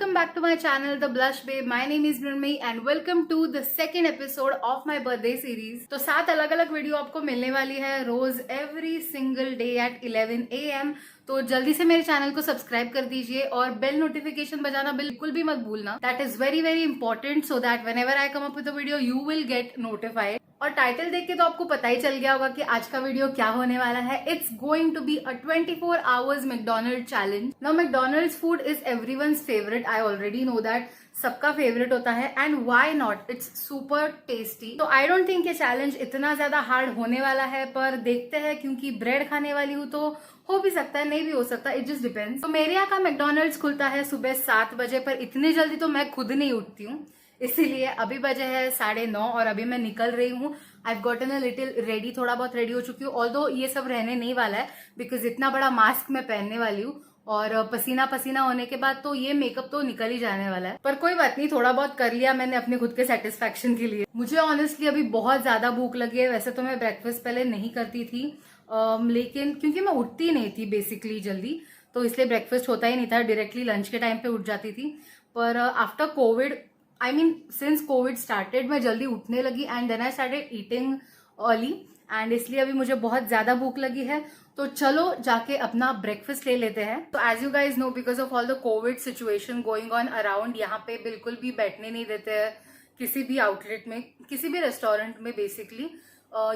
welcome back to my channel The Blush Babe. My name is Mrunmayee and welcome to the second episode of my birthday series. तो 7 अलग अलग video आपको मिलने वाली है रोज every single day at 11 AM। तो जल्दी से मेरे चैनल को सब्सक्राइब कर दीजिए और बेल नोटिफिकेशन बजाना बिल्कुल भी मत भूलना। That is very very important so that whenever I come up with a video you will get notified. और टाइटल देख के तो आपको पता ही चल गया होगा कि आज का वीडियो क्या होने वाला है। It's going to be a 24 hours McDonald challenge. Now McDonald's food is everyone's favourite, I already know that, सबका फेवरेट होता है and why not, it's super tasty. तो आई डोंट थिंक ये चैलेंज इतना ज्यादा हार्ड होने वाला है, पर देखते हैं क्योंकि ब्रेड खाने वाली हूँ तो हो भी सकता है, नहीं भी हो सकता, इट जस्ट डिपेंड्स। तो मेरे यहाँ का मैकडोनल्ड्स खुलता है सुबह 7 बजे, पर इतनी जल्दी तो मैं खुद नहीं उठती हूँ, इसीलिए अभी बजे है 9:30 और अभी मैं निकल रही हूँ। I have gotten a little ready, थोड़ा बहुत रेडी हो चुकी हूँ। ऑल्दो ये सब रहने नहीं वाला है बिकॉज इतना बड़ा मास्क मैं पहनने वाली हूँ और पसीना पसीना होने के बाद तो ये मेकअप तो निकल ही जाने वाला है, पर कोई बात नहीं, थोड़ा बहुत कर लिया मैंने अपने खुद के सेटिस्फेक्शन के लिए। मुझे ऑनेस्टली अभी बहुत ज्यादा भूख लगी है। वैसे तो मैं ब्रेकफास्ट पहले नहीं करती थी, लेकिन क्योंकि मैं उठती नहीं थी बेसिकली जल्दी, तो इसलिए ब्रेकफास्ट होता ही नहीं था, डायरेक्टली लंच के टाइम पे उठ जाती थी। पर after COVID, I mean since COVID started, मैं जल्दी उठने लगी and then I started eating early and इसलिए अभी मुझे बहुत ज्यादा भूख लगी है। तो चलो जाके अपना ब्रेकफास्ट ले लेते हैं। तो as you guys know, because of all the COVID situation going on around, यहाँ पे बिल्कुल भी बैठने नहीं देते हैं किसी भी आउटलेट में, किसी भी रेस्टोरेंट में। Basically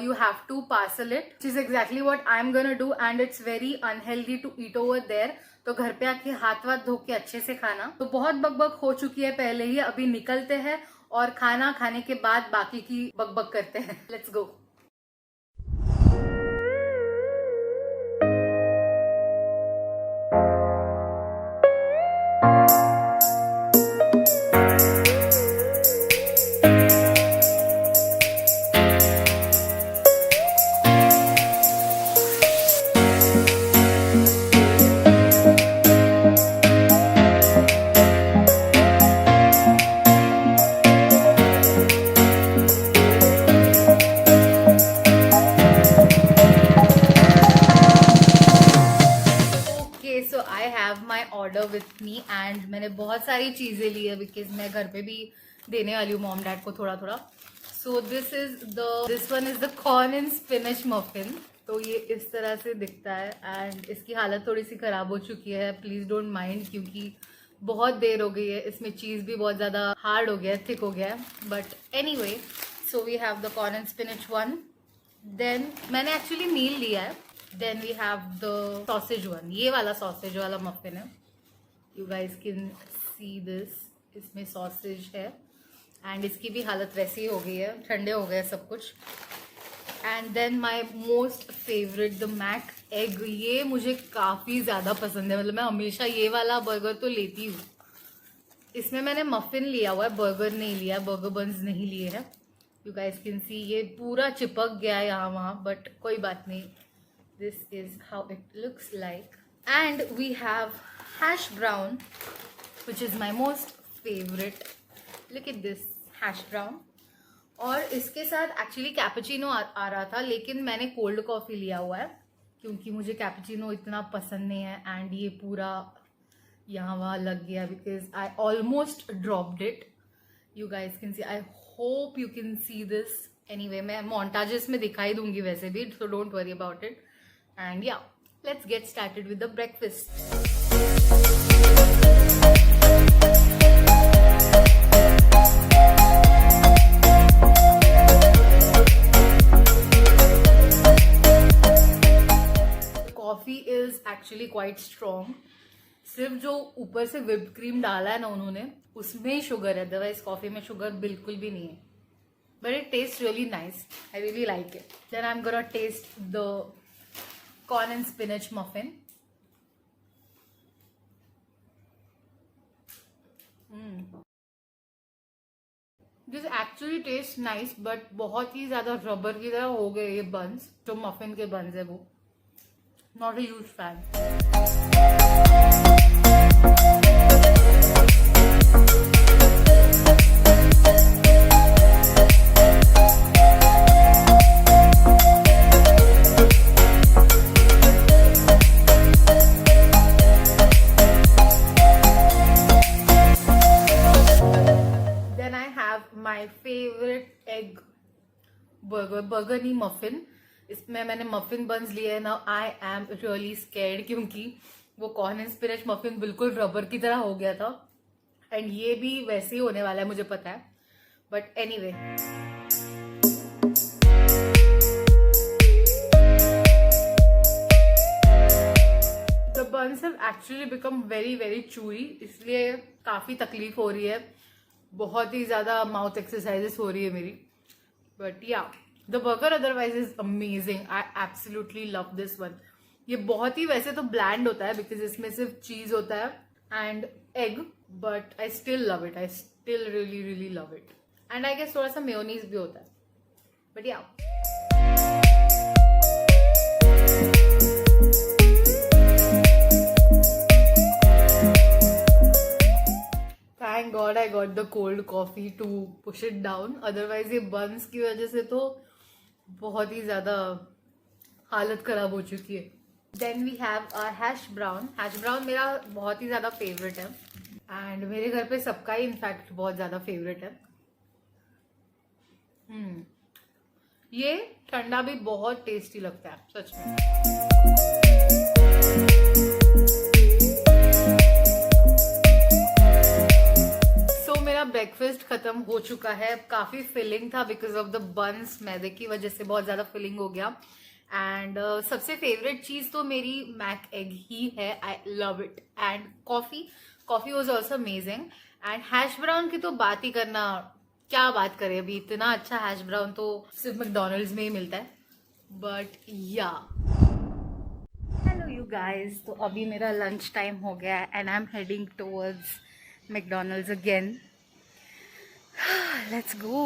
you have to parcel it, which is exactly what I'm gonna do and it's very unhealthy to eat over there। तो घर पे आके हाथ वाथ धो के अच्छे से खाना। तो बहुत बकबक हो चुकी है पहले ही, अभी निकलते हैं और खाना खाने के बाद बाकी की बकबक करते हैं। Let's go. Order with me and मैंने बहुत सारी चीजें ली है बिकॉज मैं घर पे भी देने वाली हूँ मॉम डैड को थोड़ा थोड़ा। So this one is the corn and spinach muffin. तो ये इस तरह से दिखता है एंड इसकी हालत थोड़ी सी खराब हो चुकी है, प्लीज डोंट माइंड, क्योंकि बहुत देर हो गई है। इसमें चीज भी बहुत ज्यादा हार्ड हो गया है, थिक हो गया है, but anyway. So we have the corn and spinach one, then मैंने एक्चुअली मील लिया है, then we have the sausage one, ये वाला सॉसेज वाला मफिन है। You guys can see this, इसमें सॉसेज है एंड इसकी भी हालत वैसी ही हो गई है, ठंडे हो गए सब कुछ। And then my most favourite the McEgg, ये मुझे काफ़ी ज़्यादा पसंद है, मतलब मैं हमेशा ये वाला बर्गर तो लेती हूँ। इसमें मैंने मफिन लिया हुआ है, बर्गर नहीं लिया, बर्गर बन्स नहीं लिए हैं। यू गाइज कैन सी ये पूरा चिपक गया है यहाँ वहाँ, बट कोई बात नहीं, this is how it looks like. And we have hash brown, which is my most favorite. Look at this hash brown। और इसके साथ एक्चुअली कैपुचिनो आ रहा था, लेकिन मैंने कोल्ड कॉफी लिया हुआ है क्योंकि मुझे कैपुचिनो इतना पसंद नहीं है एंड ये पूरा यहाँ वहाँ लग गया because I almost dropped it. You guys can see, I hope you can see this. Anyway, मैं मोन्टाजेस में दिखाई दूंगी वैसे भी, so don't worry about it. And yeah, let's get started with the breakfast. Coffee is actually quite strong, सिर्फ जो ऊपर से व्हिप्ड क्रीम डाला है ना उन्होंने, उसमें ही शुगर है, अदरवाइज कॉफी में शुगर बिल्कुल भी नहीं है। But it taste really nice, I really like it. Then I am gonna taste the corn and spinach muffin. This actually taste nice, but बहुत ही ज्यादा रबर की तरह हो गए ये बन्स, जो मफिन के बन्स है वो। Not a huge fan. My favourite egg burger नहीं मफिन। इसमें मैंने मफिन बन्स लिए हैं ना। आई एम रियली स्कैर्ड क्योंकि वो कॉर्न एंड स्पिनच मफिन बिल्कुल रबर की तरह हो गया था, एंड ये भी वैसे ही होने वाला है मुझे पता है, but anyway. The buns have actually become very very chewy, इसलिए काफी तकलीफ हो रही है, बहुत ही ज्यादा माउथ एक्सरसाइजेस हो रही है मेरी, बट या the burger otherwise is amazing. I absolutely love this one. ये बहुत ही वैसे तो ब्लैंड होता है बिकॉज इसमें सिर्फ चीज होता है and egg, but I still love it. I still really really love it. And I guess थोड़ा सा मेयोनीज भी होता है, but yeah thank God I got the cold coffee to push it down, otherwise ये buns की वजह से तो बहुत ही ज्यादा हालत खराब हो चुकी है। Then we have hash brown. Hash brown मेरा बहुत ही ज्यादा फेवरेट है एंड मेरे घर पे सबका ही इनफैक्ट बहुत ज्यादा फेवरेट है। ये ठंडा भी बहुत टेस्टी लगता है सच में। ब्रेकफास्ट खत्म हो चुका है। काफी फिलिंग था बिकॉज ऑफ द बन्स, मैदे की वजह से बहुत ज्यादा फिलिंग हो गया। एंड सबसे फेवरेट चीज तो मेरी मैक एग ही है। I love it. And coffee was also amazing. And hash brown की तो बात ही करना, क्या बात करें, अभी इतना अच्छा हैश ब्राउन तो सिर्फ मैकडोनल्ड्स में ही मिलता है। बट या हेलो यू गाइज, तो अभी मेरा लंच टाइम हो गया है and I am heading towards McDonald's again. Let's go.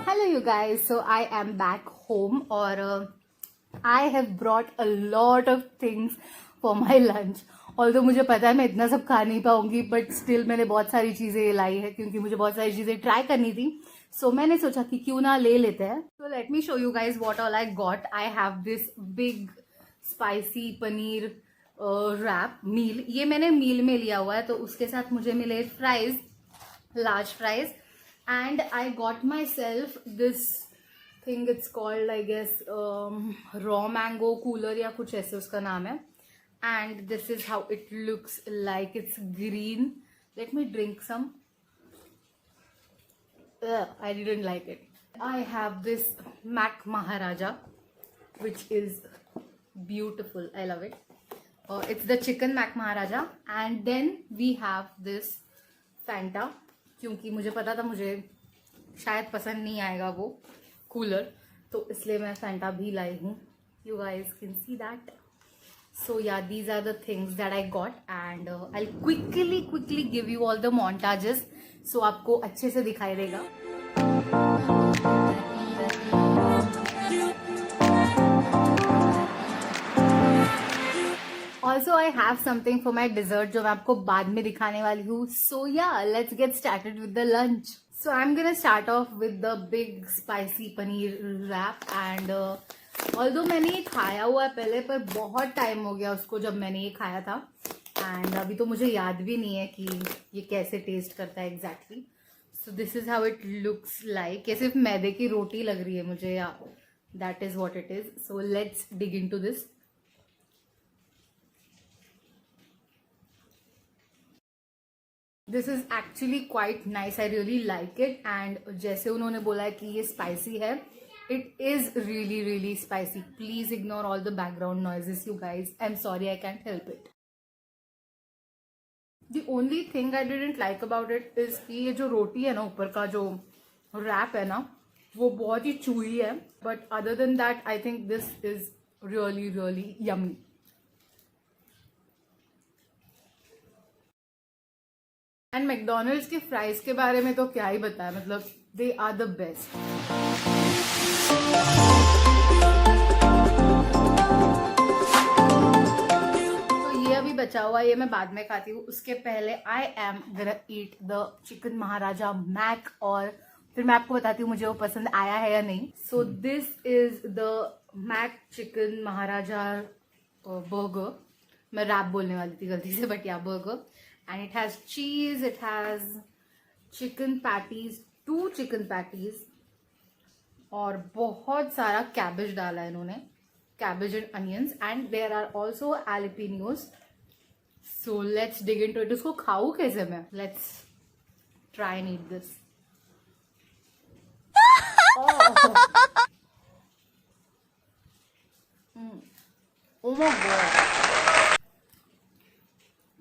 Hello you guys, so I am back home और I have brought a lot of things for my lunch. Although मुझे पता है मैं इतना सब खा नहीं पाऊंगी, बट स्टिल मैंने बहुत सारी चीजें लाई है क्योंकि मुझे बहुत सारी चीजें ट्राई करनी थी। सो मैंने सोचा कि क्यों ना ले लेते हैं। तो let me show you guys what all I got. I have this big spicy paneer wrap meal. ये मैंने मील में लिया हुआ है, तो उसके साथ मुझे मिले fries, large fries, and I got myself this thing, it's called I guess raw mango cooler या कुछ ऐसे उसका नाम है। And this is how it looks like. It's green. Let me drink some. I didn't like it. I have this Mac Maharaja, which is beautiful. I love it. It's the chicken Mac Maharaja. And then we have this Fanta. क्योंकि मुझे पता था मुझे शायद पसंद नहीं आएगा वो कूलर, तो इसलिए मैं Fanta भी लाई हूँ. You guys can see that. So yeah, these are the things that I got and I'll quickly give you all the montages so आपको अच्छे से दिखाई देगा. Also I have something for my dessert जो मैं आपको बाद में दिखाने वाली हूँ. So yeah, let's get started with the lunch. So I'm gonna start off with the big spicy paneer wrap and although मैंने ये खाया हुआ है पहले, पर बहुत टाइम हो गया उसको जब मैंने ये खाया था एंड अभी तो मुझे याद भी नहीं है कि ये कैसे टेस्ट करता है exactly. So this is how it looks like. ये सिर्फ मैदे की रोटी लग रही है मुझे, या that is what it is. So let's dig into this. This is actually quite nice. I really like it. And जैसे उन्होंने बोला है कि ये स्पाइसी है, it is really spicy. Please ignore all the background noises, you guys. I'm sorry, I can't help it. The only thing I didn't like about it is कि ये जो रोटी है ना, ऊपर का जो रैप है ना, वो बहुत ही chewy है. But other than that, I think this is really yummy. And McDonald's के फ्राइज के बारे में तो क्या ही बताया, मतलब दे आर द बेस्ट. तो ये अभी बचा हुआ ये मैं बाद में खाती हूँ. उसके पहले I am gonna eat the chicken Maharaja Mac, और फिर मैं आपको बताती हूँ मुझे वो पसंद आया है या नहीं. So this is the McChicken Maharaja burger. मैं रैप बोलने वाली थी गलती से, but yeah burger. And it has cheese, it has chicken patties, 2 chicken patties, और बहुत सारा कैबेज डाला है इन्होंने, cabbage and onions, and there are also jalapenos. So let's dig into it. इसको खाऊं कैसे मैं? Let's try and eat this. Oh my God.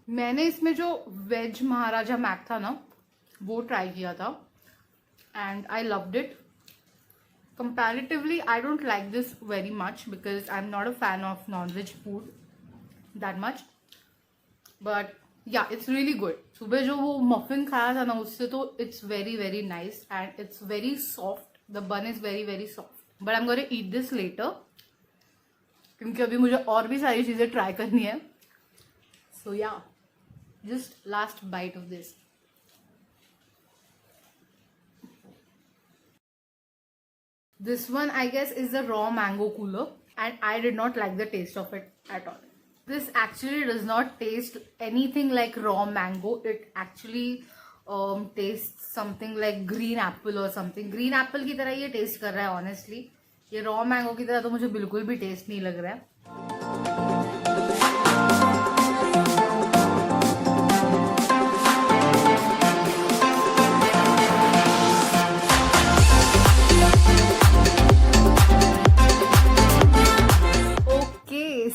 मैंने इसमें जो वेज महाराजा मैक था ना वो ट्राई किया था, and I loved it. Comparatively, I don't like this very much because I'm not a fan of non-veg food that much. But yeah, it's really good. सुबह जो वो muffin खाया था ना उससे तो it's very very nice and it's very soft. The bun is very very soft. But I'm going to eat this later क्योंकि अभी मुझे और भी सारी चीजें ट्राई करनी है. So yeah, just last bite of this. This one, I guess, is the raw mango cooler, and I did not like the taste of it at all. This actually does not taste anything like raw mango. It actually tastes something like green apple or something. Green apple की तरह ये taste कर रहा है honestly. ये raw mango की तरह तो मुझे बिल्कुल भी taste नहीं लग रहा है.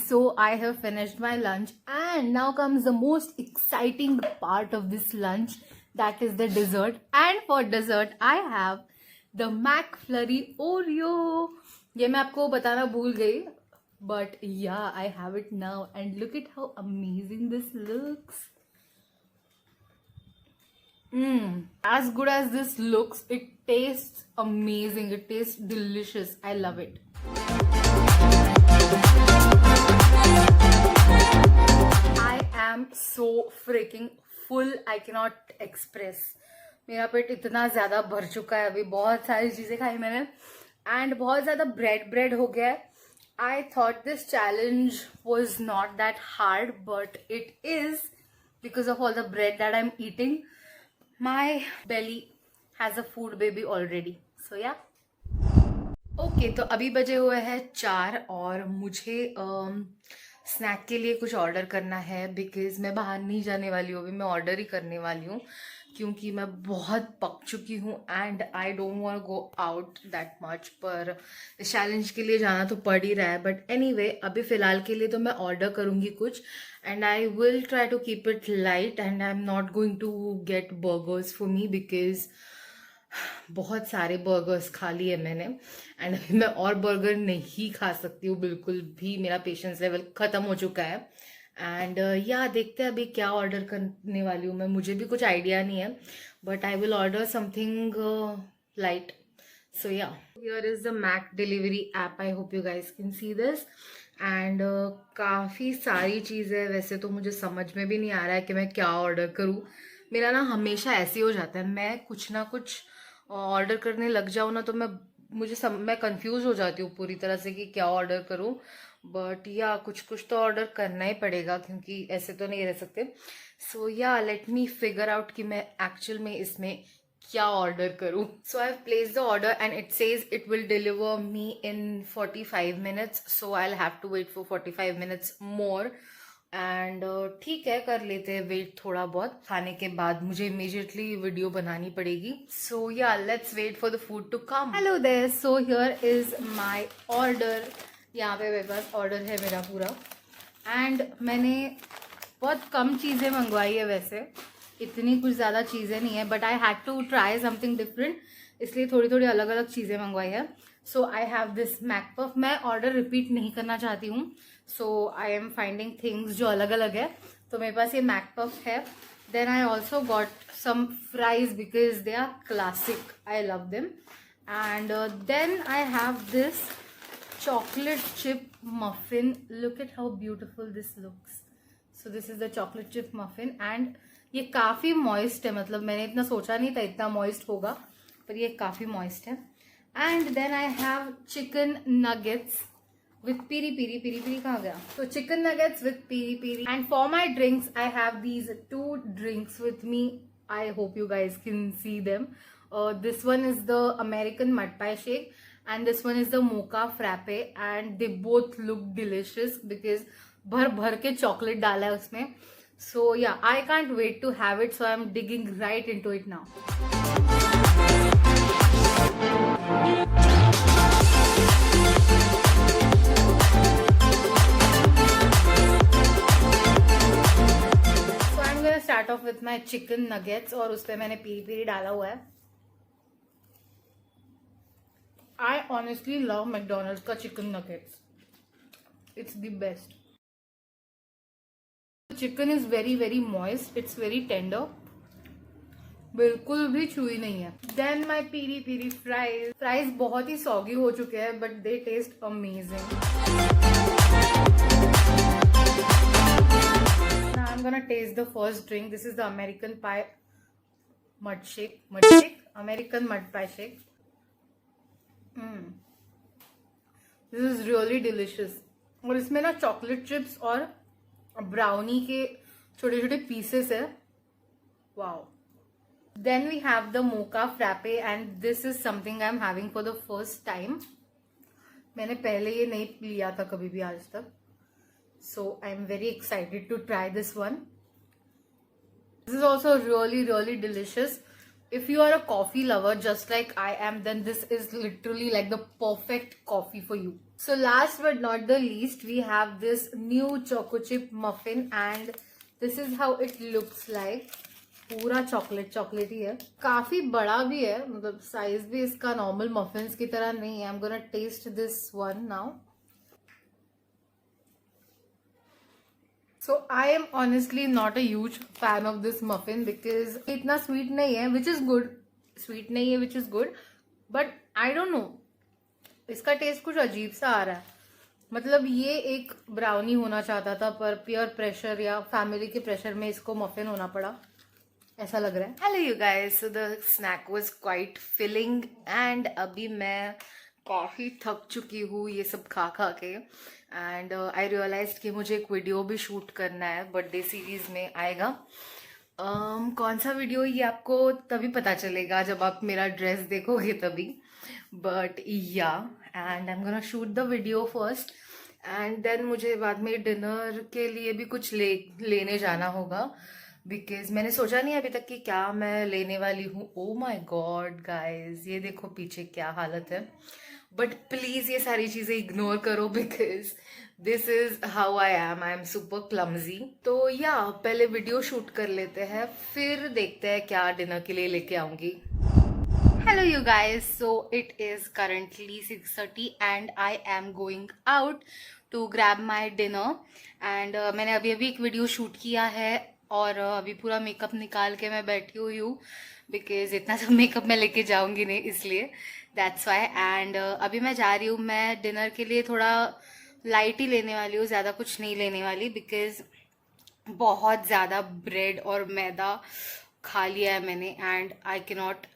So I have finished my lunch, and now comes the most exciting part of this lunch, that is the dessert. And for dessert I have the McFlurry Oreo. ये मैं आपको बताना भूल गई, but yeah, I have it now, and look at how amazing this looks. As good as this looks, it tastes amazing. It tastes delicious. I love it. I am so freaking full. I cannot express. मेरा पेट इतना ज्यादा भर चुका है अभी. बहुत सारी चीजें खाई मैंने, एंड बहुत ज्यादा ब्रेड हो गया है. I thought this challenge was not that hard, but it is because of all the bread that I'm eating. My belly has a food baby already. So yeah. Okay तो अभी बजे हुए हैं 4 और मुझे स्नैक के लिए कुछ ऑर्डर करना है, बिकॉज मैं बाहर नहीं जाने वाली हूँ. अभी मैं ऑर्डर ही करने वाली हूँ क्योंकि मैं बहुत पक चुकी हूँ, and I don't want go out that much. पर चैलेंज के लिए जाना तो पड़ ही रहा है. बट एनीवे, अभी फ़िलहाल के लिए तो मैं ऑर्डर करूँगी कुछ, and I will try to keep it light, and I am not going to get burgers for me because बहुत सारे बर्गर्स खा लिए मैंने, एंड अभी मैं और बर्गर नहीं खा सकती हूँ बिल्कुल भी. मेरा पेशेंस लेवल ख़त्म हो चुका है. एंड या देखते हैं अभी क्या ऑर्डर करने वाली हूँ मैं. मुझे भी कुछ आइडिया नहीं है, but I will order something light. So yeah, here is the McDelivery app. I hope you guys can see this. And काफ़ी सारी चीज़ें. वैसे तो मुझे समझ में भी नहीं आ रहा है कि मैं क्या ऑर्डर करूँ. मेरा ना हमेशा ऐसे हो जाता है, मैं कुछ ना कुछ ऑर्डर करने लग जाऊँ ना तो मैं कंफ्यूज हो जाती हूँ पूरी तरह से कि क्या ऑर्डर करूँ. बट या कुछ तो ऑर्डर करना ही पड़ेगा क्योंकि ऐसे तो नहीं रह सकते. सो या, लेट मी फिगर आउट कि मैं एक्चुअल में इसमें क्या ऑर्डर करूँ. So I have placed the order and it says it will deliver me in 45 minutes. So I will have to wait for 45 minutes more. And ठीक है, कर लेते हैं वेट थोड़ा बहुत. खाने के बाद मुझे इमीडिएटली वीडियो बनानी पड़ेगी. So yeah, let's wait for the food to come. Hello there. So here is my order. यहाँ पे मेरे पास ऑर्डर है मेरा पूरा, एंड मैंने बहुत कम चीज़ें मंगवाई है. वैसे इतनी कुछ ज़्यादा चीज़ें नहीं है, but I had to try something different, इसलिए थोड़ी थोड़ी अलग अलग चीज़ें मंगवाई है. So I have this McPuff. मैं ऑर्डर रिपीट नहीं करना चाहती हूँ, so I am finding things जो अलग अलग है. तो मेरे पास ये मैकपफ है. Then I also got some fries because they are classic. I love them. And then I have this chocolate chip muffin. Look at how beautiful this looks. So this is the chocolate chip muffin and ये काफी moist है, मतलब मैंने इतना सोचा नहीं था इतना मॉइस्ट होगा, पर ये काफी मॉइस्ट है. And then I have chicken nuggets with piri piri. Piri piri कहाँ गया? So chicken nuggets with piri piri. And for my drinks, I have these two drinks with me. I hope you guys can see them. This one is the American mud pie shake, and this one is the mocha frappe. And they both look delicious because भर भर के chocolate डाला है उसमें. So yeah, I can't wait to have it. So I'm digging right into it now. Start of with my chicken nuggets और उस पर मैंने पीरी पीरी डाला हुआ है. आई ऑनेस्टली लव मैकडोनल्ड्स का chicken nuggets. It's the best. Chicken is very very moist. It's very tender. बिल्कुल भी छुई नहीं है. देन माई पीरी पीरी फ्राइज. फ्राइज बहुत ही सॉगी हो चुके हैं but they test amazing. I'm gonna taste the first drink. This is the American pie mud shake. American mud pie shake. This is really delicious. और इसमें ना चॉकलेट चिप्स और brownie के छोटे छोटे पीसेस है. Wow. Then we have the mocha frappe and this is something I'm having for the first time. मैंने पहले ये नहीं लिया था कभी भी आज तक. So I'm very excited to try this one. This is also really really delicious. If you are a coffee lover just like I am, then this is literally like the perfect coffee for you. So last but not the least, we have this new choco chip muffin and this is how it looks like. पूरा chocolate ही है. काफी बड़ा भी है, मतलब size भी इसका normal muffins की तरह नहीं है. I'm gonna taste this one now. So I am honestly not a huge fan of this muffin because इतना sweet नहीं है, which is good. Sweet नहीं है, which is good. But I don't know. इसका टेस्ट कुछ अजीब सा आ रहा है. मतलब ये एक ब्राउनी होना चाहता था पर पीयर प्रेशर या फैमिली के प्रेशर में इसको मफिन होना पड़ा, ऐसा लग रहा है. Hello you guys. So the snack was quite filling and अभी मैं काफ़ी थक चुकी हूँ ये सब खा खा के. एंड आई रियलाइज कि मुझे एक वीडियो भी शूट करना है, बर्थडे सीरीज में आएगा. कौन सा वीडियो ये आपको तभी पता चलेगा जब आप मेरा ड्रेस देखोगे तभी. But yeah and I am gonna shoot the video first and then मुझे बाद में डिनर के लिए भी कुछ लेने जाना होगा बिकॉज मैंने सोचा नहीं अभी तक कि क्या मैं लेने वाली हूँ. ओ माई गॉड गाइज, ये देखो पीछे क्या हालत है. बट प्लीज ये सारी चीजें इग्नोर करो because this is how I am super clumsy. तो या पहले वीडियो शूट कर लेते हैं फिर देखते हैं क्या डिनर के लिए लेके आऊंगी. Hello you guys. So it is currently 6:30 and I am going out to grab my dinner. And मैंने अभी अभी एक वीडियो शूट किया है और अभी पूरा मेकअप निकाल के मैं बैठी हुई हूँ बिकॉज इतना सब मेकअप मैं लेके जाऊंगी नहीं, इसलिए दैट्स वाई. एंड अभी मैं जा रही हूँ. मैं डिनर के लिए थोड़ा लाइट ही लेने वाली हूँ, ज़्यादा कुछ नहीं लेने वाली बिकॉज बहुत ज़्यादा ब्रेड और मैदा खा लिया है मैंने and I can not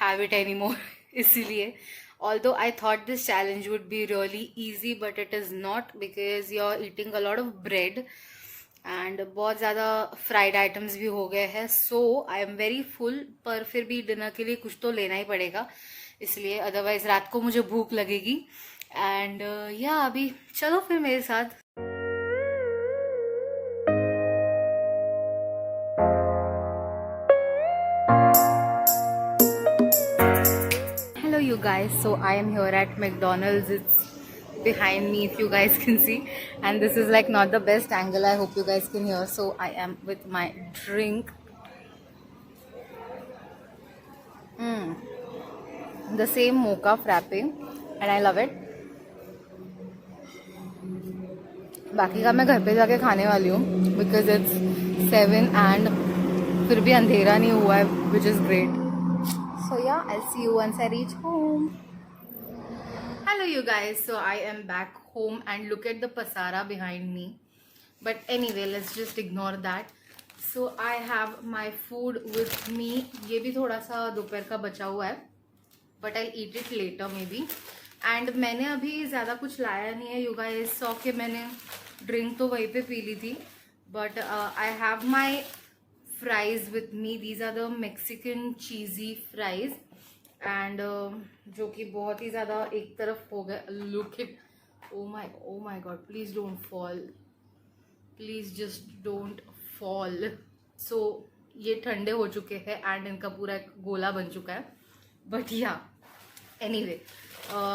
have it any more. इसीलिए although I thought this challenge would be really easy but it is not because you are eating a lot of bread and बहुत ज़्यादा fried items भी हो गए हैं. सो I am very full, पर फिर भी डिनर के लिए कुछ तो लेना ही पड़ेगा इसलिए, अदरवाइज रात को मुझे भूख लगेगी. एंड या अभी चलो फिर मेरे साथ. Hello you guys. So I am here eight McDonald's. It's behind me if you guys can see, and this is like not the best angle. I hope you guys can hear. So I am with my drink, the same mocha frappe and I love it. बाकी का मैं घर पे जाके खाने वाली हूँ because it's 7 and फिर भी अंधेरा नहीं हुआ है, which is great. So yeah, I'll see you once I reach home. Hello you guys. So I am back home and look at the pasara behind me. but anyway, let's just ignore that. So I have my food with me. ये भी थोड़ा सा दोपहर का बचा हुआ है, but I'll eat it later maybe. And मैंने अभी ज़्यादा कुछ लाया नहीं है. You guys saw कि मैंने ड्रिंक तो वहीं पे पी ली थी, but I have my fries with me. These are the Mexican cheesy fries, and जो कि बहुत ही ज़्यादा एक तरफ हो गया. Look it, oh my god, please don't fall, please just don't fall. So ये ठंडे हो चुके हैं एंड इनका पूरा एक गोला बन चुका है. बट या एनीवे,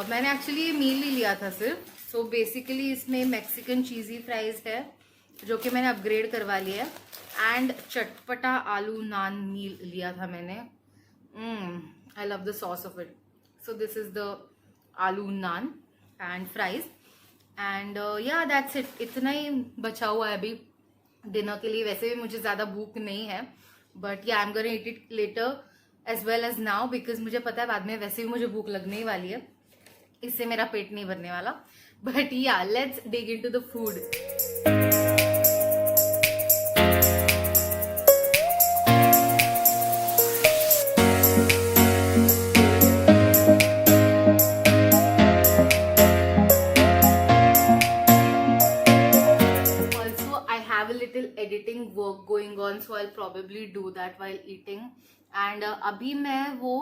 मैंने एक्चुअली मील ही लिया था सिर्फ. सो बेसिकली इसमें मैक्सिकन चीज़ी फ्राइज है जो कि मैंने अपग्रेड करवा लिया है, एंड चटपटा आलू नान मील लिया था मैंने. I love the sauce of it. So this is the आलू नान एंड फ्राइज, एंड या दैट्स इट. इतना ही बचा हुआ है अभी डिनर के लिए. वैसे भी मुझे ज़्यादा भूख नहीं है, but yeah I am gonna eat it later as well as now, because मुझे पता है बाद में वैसे भी मुझे भूख लगने ही वाली है. इससे मेरा पेट नहीं भरने वाला. बट या let's dig into the food. Editing work going on, so I'll probably do that while eating. And अभी मैं वो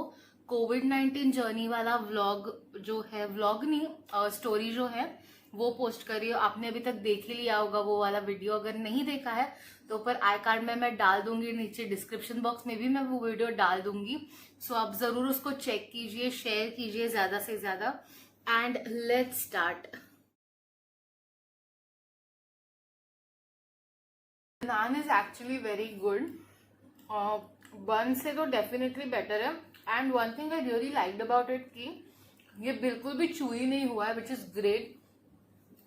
COVID-19 जर्नी वाला व्लॉग जो है, व्लॉग नहीं स्टोरी जो है वो पोस्ट कर रही हूँ. आपने अभी तक देख ही लिया होगा वो वाला वीडियो. अगर नहीं देखा है तो ऊपर आई कार्ड में मैं डाल दूंगी, नीचे डिस्क्रिप्शन बॉक्स में भी मैं वो वीडियो डाल दूंगी. सो आप जरूर उसको चेक कीजिए, शेयर कीजिए ज्यादा से ज्यादा. And let's start. Naan is actually very good. Bun से तो डेफिनेटली बेटर है. And one thing I really liked about it कि ये बिल्कुल भी चूई नहीं हुआ है, विच इज ग्रेट.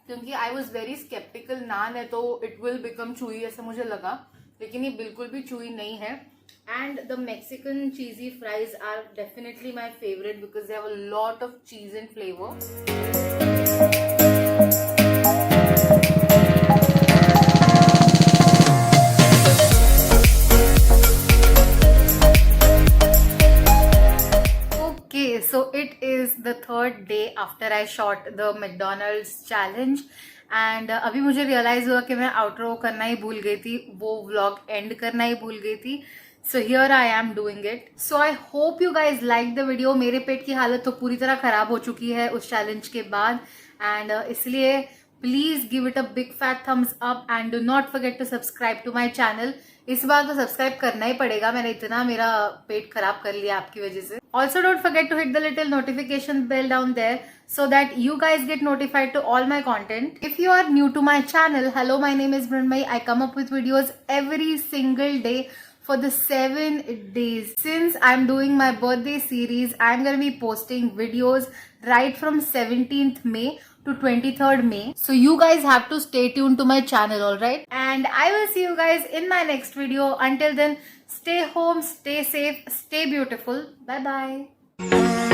क्योंकि आई वॉज वेरी स्केप्टिकल, नान है तो इट विल बिकम चूई ऐसा मुझे लगा, लेकिन ये बिल्कुल भी चूई नहीं है. And the Mexican cheesy fries are definitely my favourite because they have a lot of cheese and flavour. So it is the third day after I shot the McDonald's challenge, and अभी मुझे realise हुआ कि मैं outro करना ही भूल गई थी, वो व्लॉग एंड करना ही भूल गई थी. So here I am doing it. So I hope you guys like the video. मेरे पेट की हालत तो पूरी तरह खराब हो चुकी है उस चैलेंज के बाद, एंड इसलिए please give it a big fat thumbs up and do not forget to subscribe to my channel. इस बार तो सब्सक्राइब करना ही पड़ेगा, मैंने इतना मेरा पेट खराब कर लिया आपकी वजह से. Also don't forget to hit the little notification bell down there so that you guys get notified to all my content. If you are new to my channel, hello, my name is Mrunmayee. I come up with videos every single day for the 7 days. Since I'm doing my birthday series, I'm going to be posting videos right from 17th May to 23rd May. So you guys have to stay tuned to my channel, alright? And I will see you guys in my next video. Until then, stay home, stay safe, stay beautiful. Bye bye.